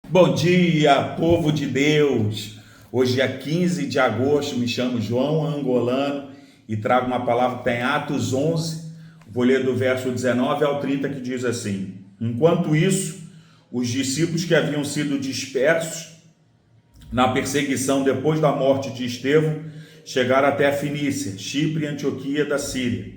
Bom dia, povo de Deus! Hoje é 15 de agosto, me chamo João Angolano e trago uma palavra que está em Atos 11, vou ler do verso 19 ao 30, que diz assim: Enquanto isso, os discípulos que haviam sido dispersos na perseguição depois da morte de Estevão chegaram até a Fenícia, Chipre e Antioquia da Síria.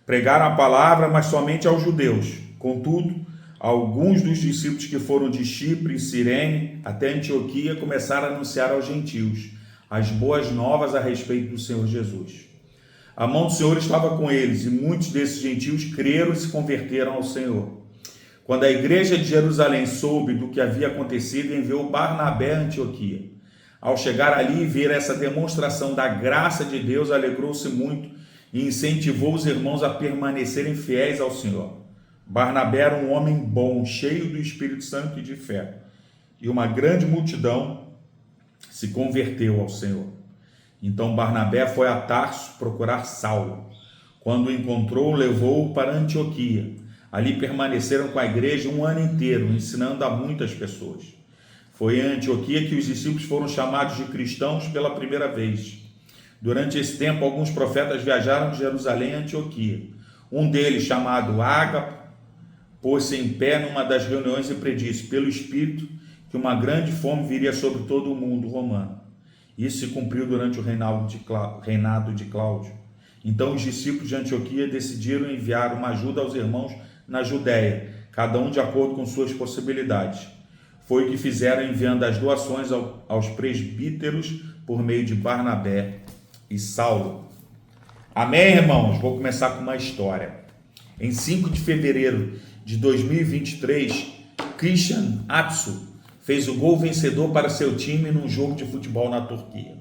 Pregaram a palavra, mas somente aos judeus. Contudo, alguns dos discípulos que foram de Chipre e Cirene até Antioquia começaram a anunciar aos gentios as boas novas a respeito do Senhor Jesus. A mão do Senhor estava com eles e muitos desses gentios creram e se converteram ao Senhor. Quando a igreja de Jerusalém soube do que havia acontecido, enviou Barnabé a Antioquia. Ao chegar ali e ver essa demonstração da graça de Deus, alegrou-se muito e incentivou os irmãos a permanecerem fiéis ao Senhor. Barnabé era um homem bom, cheio do Espírito Santo e de fé, e uma grande multidão se converteu ao Senhor. Então Barnabé foi a Tarso procurar Saulo. Quando o encontrou, levou-o para Antioquia. Ali permaneceram com a igreja um ano inteiro, ensinando a muitas pessoas. Foi em Antioquia que os discípulos foram chamados de cristãos pela primeira vez. Durante esse tempo, alguns profetas viajaram de Jerusalém a Antioquia. Um deles, chamado Ágabo, pôs-se em pé numa das reuniões e predisse, pelo Espírito, que uma grande fome viria sobre todo o mundo romano. Isso se cumpriu durante o reinado de Cláudio. Então os discípulos de Antioquia decidiram enviar uma ajuda aos irmãos na Judéia, cada um de acordo com suas possibilidades. Foi o que fizeram, enviando as doações aos presbíteros por meio de Barnabé e Saulo. Amém, irmãos? Vou começar com uma história. Em 5 de fevereiro de 2023, Christian Atsu fez o gol vencedor para seu time num jogo de futebol na Turquia.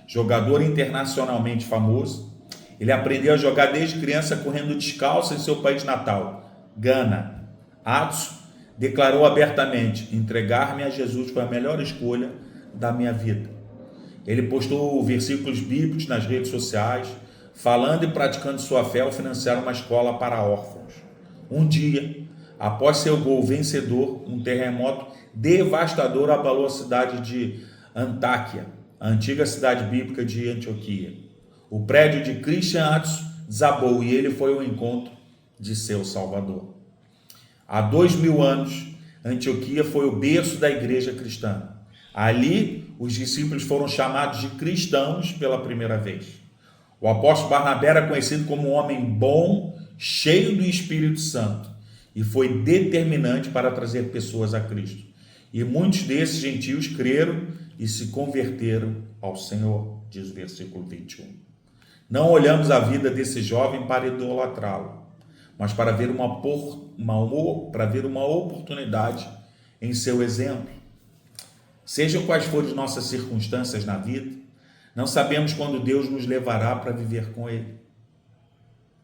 Jogador internacionalmente famoso, ele aprendeu a jogar desde criança correndo descalço em seu país natal, Gana. Atsu declarou abertamente: entregar-me a Jesus foi a melhor escolha da minha vida. Ele postou versículos bíblicos nas redes sociais, falando e praticando sua fé ao financiar uma escola para órfãos. Um dia, após seu gol vencedor, um terremoto devastador abalou a cidade de Antáquia, a antiga cidade bíblica de Antioquia. O prédio de Christian Atsu desabou e ele foi ao encontro de seu Salvador. Há 2000 anos, Antioquia foi o berço da igreja cristã. Ali, os discípulos foram chamados de cristãos pela primeira vez. O apóstolo Barnabé era conhecido como um homem bom, cheio do Espírito Santo, e foi determinante para trazer pessoas a Cristo. E muitos desses gentios creram e se converteram ao Senhor, diz o versículo 21. Não olhamos a vida desse jovem para idolatrá-lo, mas para ver uma oportunidade em seu exemplo. Sejam quais forem nossas circunstâncias na vida, não sabemos quando Deus nos levará para viver com Ele.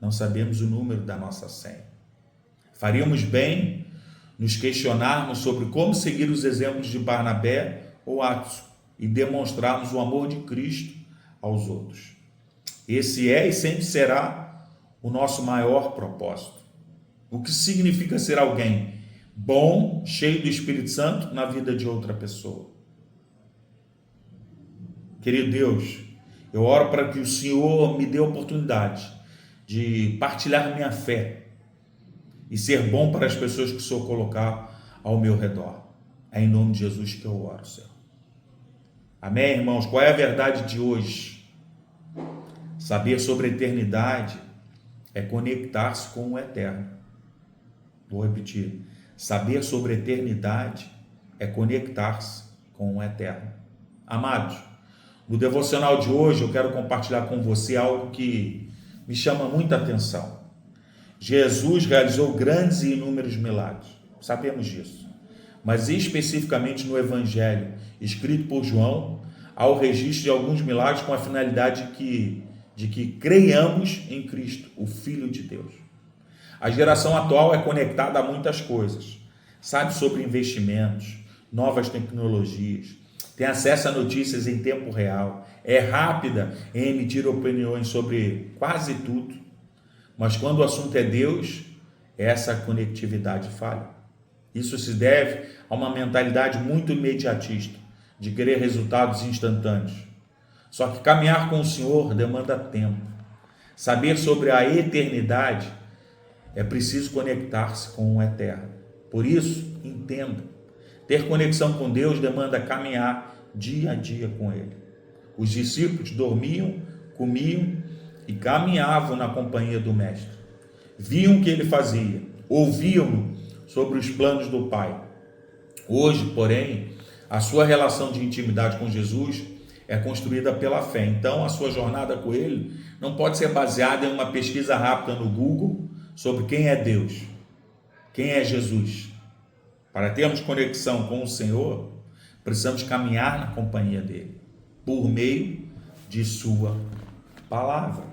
Não sabemos o número da nossa senha. Faríamos bem nos questionarmos sobre como seguir os exemplos de Barnabé ou Atsu e demonstrarmos o amor de Cristo aos outros. Esse é e sempre será o nosso maior propósito. O que significa ser alguém bom, cheio do Espírito Santo na vida de outra pessoa? Querido Deus, eu oro para que o Senhor me dê a oportunidade de partilhar minha fé e ser bom para as pessoas que o Senhor colocar ao meu redor. É em nome de Jesus que eu oro, Senhor. Amém, irmãos? Qual é a verdade de hoje? Saber sobre a eternidade é conectar-se com o eterno. Vou repetir. Saber sobre a eternidade é conectar-se com o eterno. Amados, no devocional de hoje eu quero compartilhar com você algo que me chama muita atenção. Jesus realizou grandes e inúmeros milagres, sabemos disso. Mas especificamente no Evangelho, escrito por João, há o registro de alguns milagres com a finalidade de que creiamos em Cristo, o Filho de Deus. A geração atual é conectada a muitas coisas, sabe sobre investimentos, novas tecnologias, tem acesso a notícias em tempo real, é rápida em emitir opiniões sobre quase tudo, mas quando o assunto é Deus, essa conectividade falha. Isso se deve a uma mentalidade muito imediatista, de querer resultados instantâneos. Só que caminhar com o Senhor demanda tempo. Saber sobre a eternidade é preciso conectar-se com o eterno. Por isso, entenda, ter conexão com Deus demanda caminhar dia a dia com Ele. Os discípulos dormiam, comiam e caminhavam na companhia do Mestre. Viam o que Ele fazia, ouviam-no sobre os planos do Pai. Hoje, porém, a sua relação de intimidade com Jesus é construída pela fé. Então, a sua jornada com Ele não pode ser baseada em uma pesquisa rápida no Google sobre quem é Deus, quem é Jesus. Para termos conexão com o Senhor, precisamos caminhar na companhia dEle, por meio de sua palavra.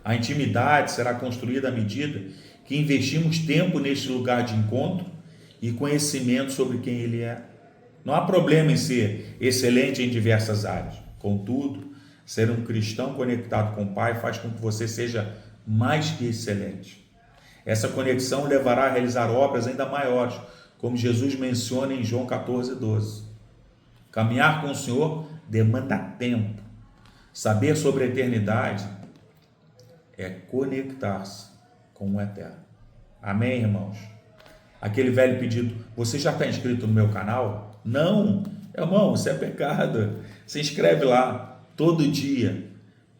A intimidade será construída à medida que investimos tempo neste lugar de encontro e conhecimento sobre quem Ele é. Não há problema em ser excelente em diversas áreas. Contudo, ser um cristão conectado com o Pai faz com que você seja mais que excelente. Essa conexão levará a realizar obras ainda maiores, como Jesus menciona em João 14:12. Caminhar com o Senhor demanda tempo. Saber sobre a eternidade é conectar-se com o Eterno. Amém, irmãos? Aquele velho pedido, você já está inscrito no meu canal? Não, irmão, isso é pecado. Se inscreve lá, todo dia,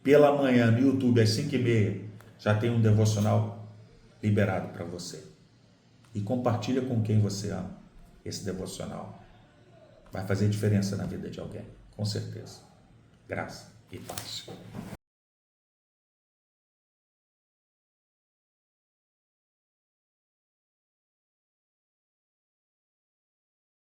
pela manhã, no YouTube, às 5h30, já tem um devocional liberado para você. E compartilha com quem você ama esse devocional. Vai fazer diferença na vida de alguém, com certeza. Graça e paz.